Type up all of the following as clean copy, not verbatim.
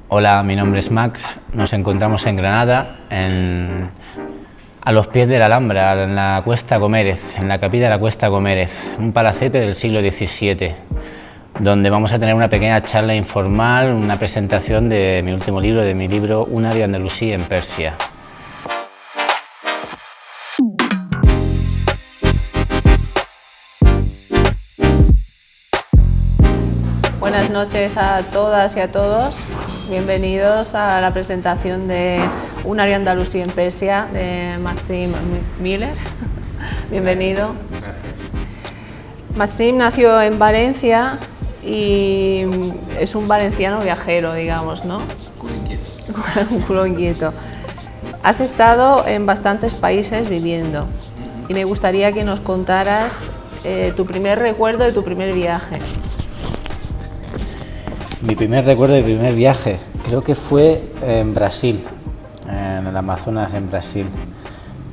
Hola, mi nombre es Max, nos encontramos en Granada, a los pies de la Alhambra, en la Cuesta Gomérez, en la capilla de la Cuesta Gomérez, un palacete del siglo XVII, donde vamos a tener una pequeña charla informal, una presentación de mi último libro, Un área andalusí en Persia. Buenas noches a todas y a todos, bienvenidos a la presentación de Un área andalusí en Persia de Maxim Miller. Bienvenido. Gracias. Maxim nació en Valencia y es un valenciano viajero, digamos, ¿no? Culo inquieto. Un culo inquieto. Has estado en bastantes países viviendo y me gustaría que nos contaras tu primer recuerdo de tu primer viaje. Mi primer recuerdo de primer viaje, creo que fue en Brasil, en el Amazonas, en Brasil,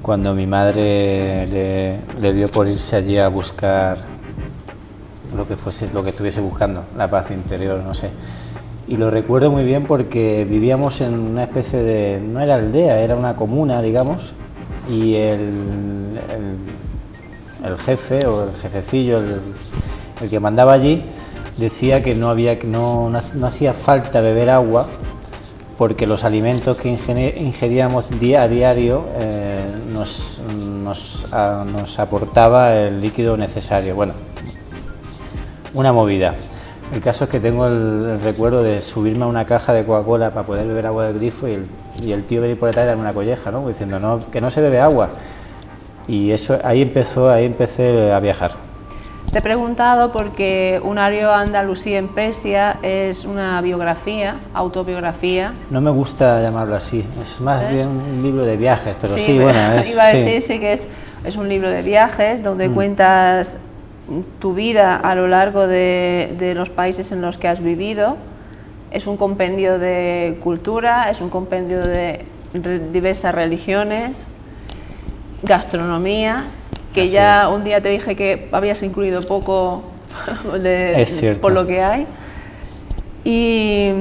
cuando mi madre le dio por irse allí a buscar lo que estuviese buscando, la paz interior, no sé. Y lo recuerdo muy bien porque vivíamos en una especie de, no era aldea, era una comuna, digamos, y el jefe o el jefecillo, el que mandaba allí, decía que no hacía falta beber agua porque los alimentos que ingeríamos a diario nos aportaba el líquido necesario. Bueno, una movida. El caso es que tengo el recuerdo de subirme a una caja de Coca-Cola para poder beber agua del grifo y el tío venir por detrás y darme una colleja, ¿no? Diciendo no, que no se bebe agua. Y eso ahí empecé a viajar. Te he preguntado porque Un área andalusí en Persia es una biografía, autobiografía. No me gusta llamarlo así, es más bien un libro de viajes, pero sí, bueno, es... iba a decir sí que es un libro de viajes donde cuentas tu vida a lo largo de los países en los que has vivido. Es un compendio de cultura, es un compendio de diversas religiones, gastronomía, que así ya es. Un día te dije que habías incluido poco por lo que hay. Y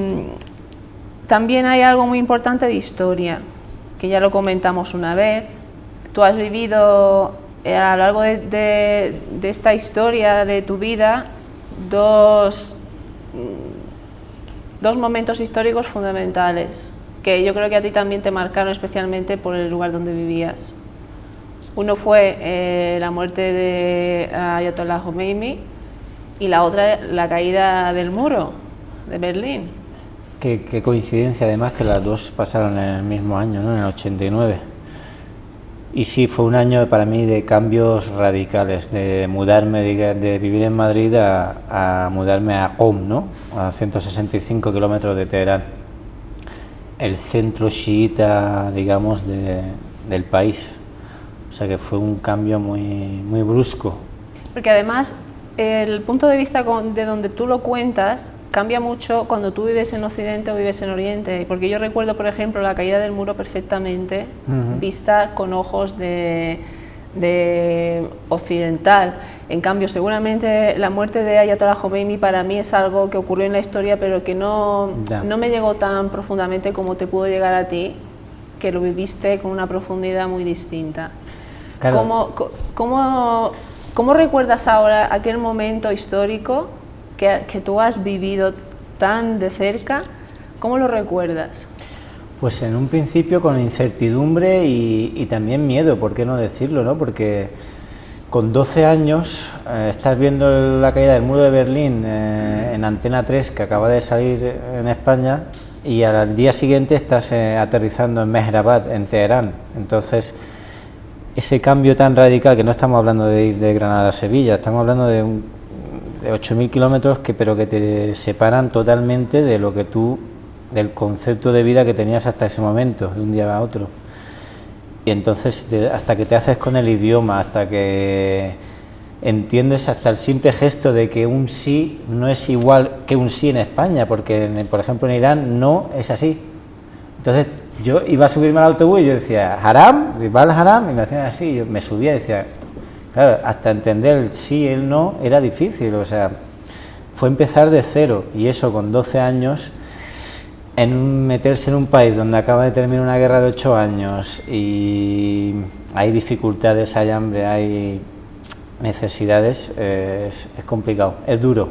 también hay algo muy importante de historia, que ya lo comentamos una vez. Tú has vivido a lo largo de esta historia de tu vida dos momentos históricos fundamentales, que yo creo que a ti también te marcaron especialmente por el lugar donde vivías. Uno fue la muerte de Ayatollah Khomeini y la otra la caída del muro de Berlín. Qué coincidencia además que las dos pasaron en el mismo año, ¿no? En el 89. Y sí, fue un año para mí de cambios radicales, de mudarme, de vivir en Madrid a mudarme a Qom, ¿no? A 165 kilómetros de Teherán, el centro chiita, digamos, del país. O sea que fue un cambio muy brusco. Porque además el punto de vista de donde tú lo cuentas cambia mucho cuando tú vives en Occidente o vives en Oriente. Porque yo recuerdo, por ejemplo, la caída del muro perfectamente vista con ojos de occidental. En cambio, seguramente la muerte de Ayatollah Khomeini para mí es algo que ocurrió en la historia, pero que no me llegó tan profundamente como te pudo llegar a ti, que lo viviste con una profundidad muy distinta. Claro. ¿Cómo recuerdas ahora aquel momento histórico que tú has vivido tan de cerca? ¿Cómo lo recuerdas? Pues en un principio con incertidumbre y también miedo, ¿por qué no decirlo, no? Porque con 12 años estás viendo la caída del muro de Berlín en Antena 3, que acaba de salir en España, y al día siguiente estás aterrizando en Mehrabad, en Teherán. Entonces, ese cambio tan radical, que no estamos hablando de ir de Granada a Sevilla, estamos hablando de 8.000 kilómetros, pero que te separan totalmente de lo que del concepto de vida que tenías hasta ese momento, de un día a otro. Y entonces, hasta que te haces con el idioma, hasta que entiendes hasta el simple gesto de que un sí no es igual que un sí en España, porque, por ejemplo, en Irán no es así. Entonces, yo iba a subirme al autobús y yo decía, ¿haram? ¿Va al haram? Y me hacían así, yo me subía y decía, claro, hasta entender el sí y el no era difícil, o sea, fue empezar de cero, y eso con 12 años meterse en un país donde acaba de terminar una guerra de 8 años y hay dificultades, hay hambre, hay necesidades, es complicado, es duro,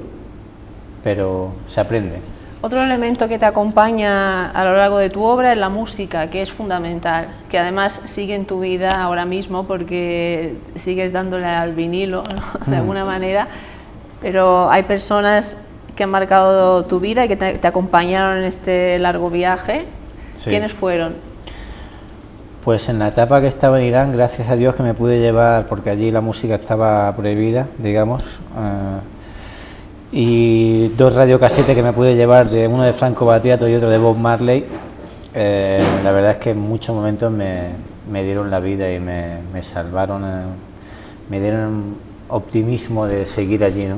pero se aprende. Otro elemento que te acompaña a lo largo de tu obra es la música, que es fundamental, que además sigue en tu vida ahora mismo porque sigues dándole al vinilo, ¿no? De alguna manera, pero hay personas que han marcado tu vida y que te acompañaron en este largo viaje. Sí. ¿Quiénes fueron? Pues en la etapa que estaba en Irán, gracias a Dios que me pude llevar, porque allí la música estaba prohibida, digamos, y 2 radiocasetes que me pude llevar, uno de Franco Battiato y otro de Bob Marley. La verdad es que en muchos momentos me dieron la vida y me salvaron, me dieron optimismo de seguir allí, ¿no?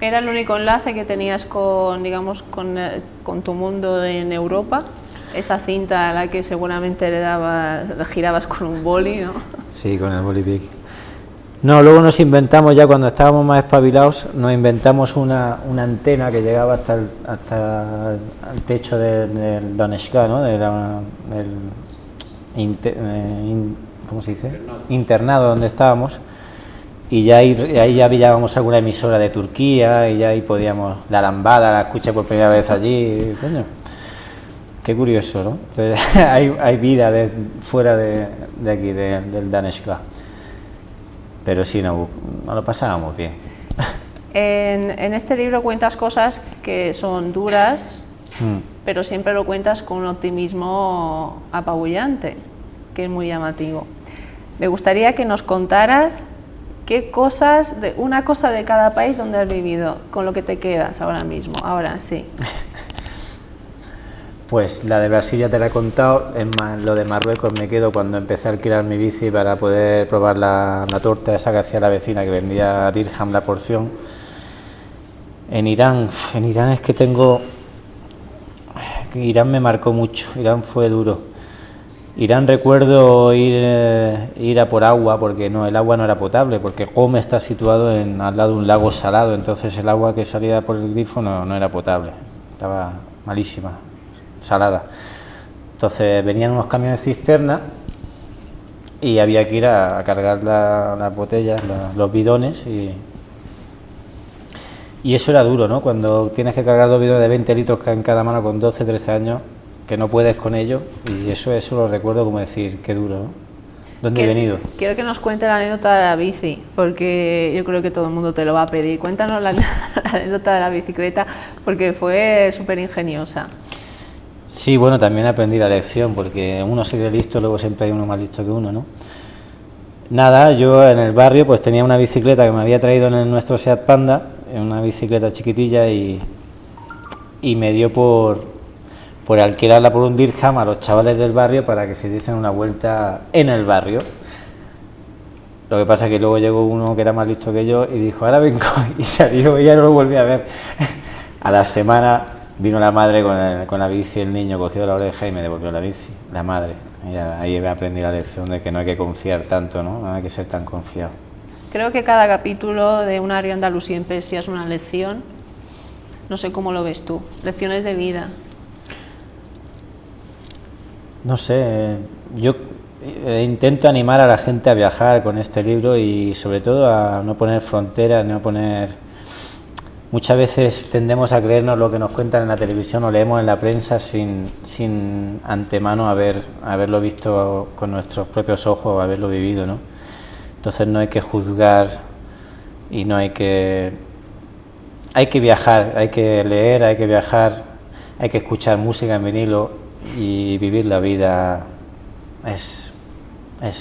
¿Era el único enlace que tenías con, digamos, con tu mundo en Europa? Esa cinta a la que seguramente le girabas con un boli, ¿no? Sí, con el boli big. No, luego nos inventamos, ya cuando estábamos más espabilados, nos inventamos una antena que llegaba hasta el techo del Donetsk, ¿no? ¿Cómo se dice? Internado donde estábamos, y ya ahí ya pillábamos alguna emisora de Turquía y ya ahí podíamos, la lambada la escuché por primera vez allí, coño, qué curioso, ¿no? Entonces, hay vida fuera de aquí, del Donetsk. Pero sí, no lo pasábamos bien. En este libro cuentas cosas que son duras, pero siempre lo cuentas con un optimismo apabullante, que es muy llamativo. Me gustaría que nos contaras una cosa de cada país donde has vivido, con lo que te quedas ahora mismo, ahora sí. Pues la de Brasil ya te la he contado, es más, lo de Marruecos me quedo cuando empecé a alquilar mi bici para poder probar la torta esa que hacía la vecina, que vendía a dirham la porción. En Irán es que Irán me marcó mucho, Irán fue duro. Irán recuerdo ir a por agua, porque el agua no era potable, porque Qom está situado al lado de un lago salado, entonces el agua que salía por el grifo no era potable, estaba malísima, salada. Entonces venían unos camiones cisterna y había que ir a cargar las botellas, los bidones, y eso era duro, ¿no? Cuando tienes que cargar 2 bidones de 20 litros en cada mano con 12, 13 años, que no puedes con ello, y eso lo recuerdo como decir, qué duro, ¿no? ¿Dónde he venido? Quiero que nos cuente la anécdota de la bici, porque yo creo que todo el mundo te lo va a pedir. Cuéntanos la anécdota de la bicicleta, porque fue súper ingeniosa. Sí, bueno, también aprendí la lección, porque uno se cree listo, luego siempre hay uno más listo que uno, ¿no? Nada, yo en el barrio pues tenía una bicicleta que me había traído en nuestro Seat Panda, una bicicleta chiquitilla, y me dio por alquilarla por un dirham a los chavales del barrio para que se diesen una vuelta en el barrio. Lo que pasa es que luego llegó uno que era más listo que yo y dijo, ahora vengo, y salió y ya no lo volví a ver. A la semana vino la madre con la bici, el niño cogió la oreja y me devolvió la bici, la madre. Y ahí aprendí la lección de que no hay que confiar tanto, ¿no? hay que ser tan confiado. Creo que cada capítulo de Un Ario andaluz siempre es una lección. No sé cómo lo ves tú, lecciones de vida. No sé, yo intento animar a la gente a viajar con este libro y sobre todo a no poner fronteras, Muchas veces tendemos a creernos lo que nos cuentan en la televisión o leemos en la prensa sin antemano haberlo visto con nuestros propios ojos o haberlo vivido, ¿no? Entonces no hay que juzgar y no hay que viajar, hay que leer, hay que viajar, hay que escuchar música en vinilo y vivir la vida. Es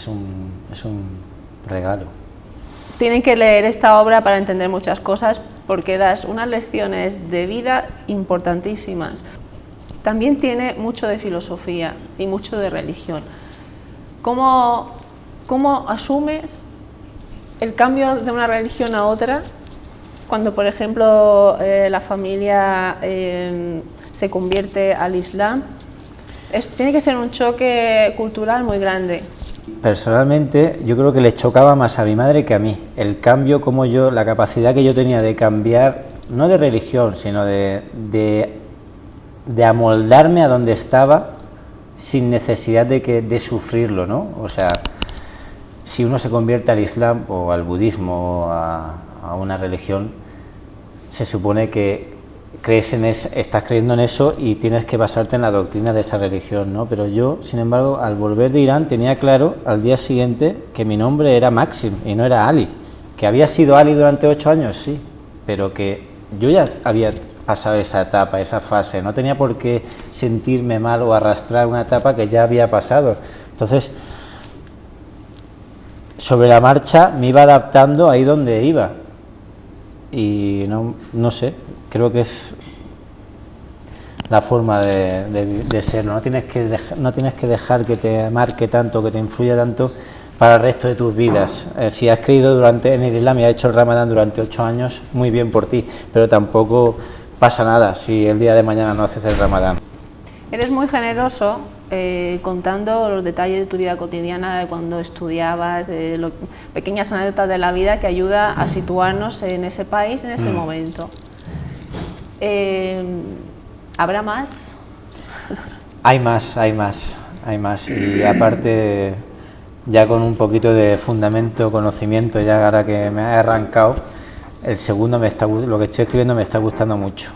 un regalo. Tienen que leer esta obra para entender muchas cosas, porque das unas lecciones de vida importantísimas. También tiene mucho de filosofía y mucho de religión. ¿Cómo asumes el cambio de una religión a otra cuando, por ejemplo, la familia se convierte al Islam? Tiene que ser un choque cultural muy grande. Personalmente, yo creo que le chocaba más a mi madre que a mí. El cambio, la capacidad que yo tenía de cambiar, no de religión, sino de de amoldarme a donde estaba sin necesidad de sufrirlo, ¿no? O sea, si uno se convierte al Islam o al budismo o a una religión, se supone que estás creyendo en eso y tienes que basarte en la doctrina de esa religión, ¿no? Pero yo, sin embargo, al volver de Irán tenía claro al día siguiente que mi nombre era Maxim y no era Ali, que había sido Ali durante 8 años, sí, pero que yo ya había pasado esa etapa, esa fase, no tenía por qué sentirme mal o arrastrar una etapa que ya había pasado. Entonces, sobre la marcha me iba adaptando ahí donde iba y no sé, creo que es la forma de ser, no tienes que dejar que te marque tanto, que te influya tanto para el resto de tus vidas. Si has creído en el Islam y has hecho el Ramadán durante 8 años, muy bien por ti, pero tampoco pasa nada si el día de mañana no haces el Ramadán. Eres muy generoso contando los detalles de tu vida cotidiana, de cuando estudiabas, de pequeñas anécdotas de la vida que ayuda a situarnos en ese país, en ese momento. ¿Habrá más? Hay más y aparte ya con un poquito de fundamento, conocimiento, ya ahora que me ha arrancado, el segundo lo que estoy escribiendo me está gustando mucho.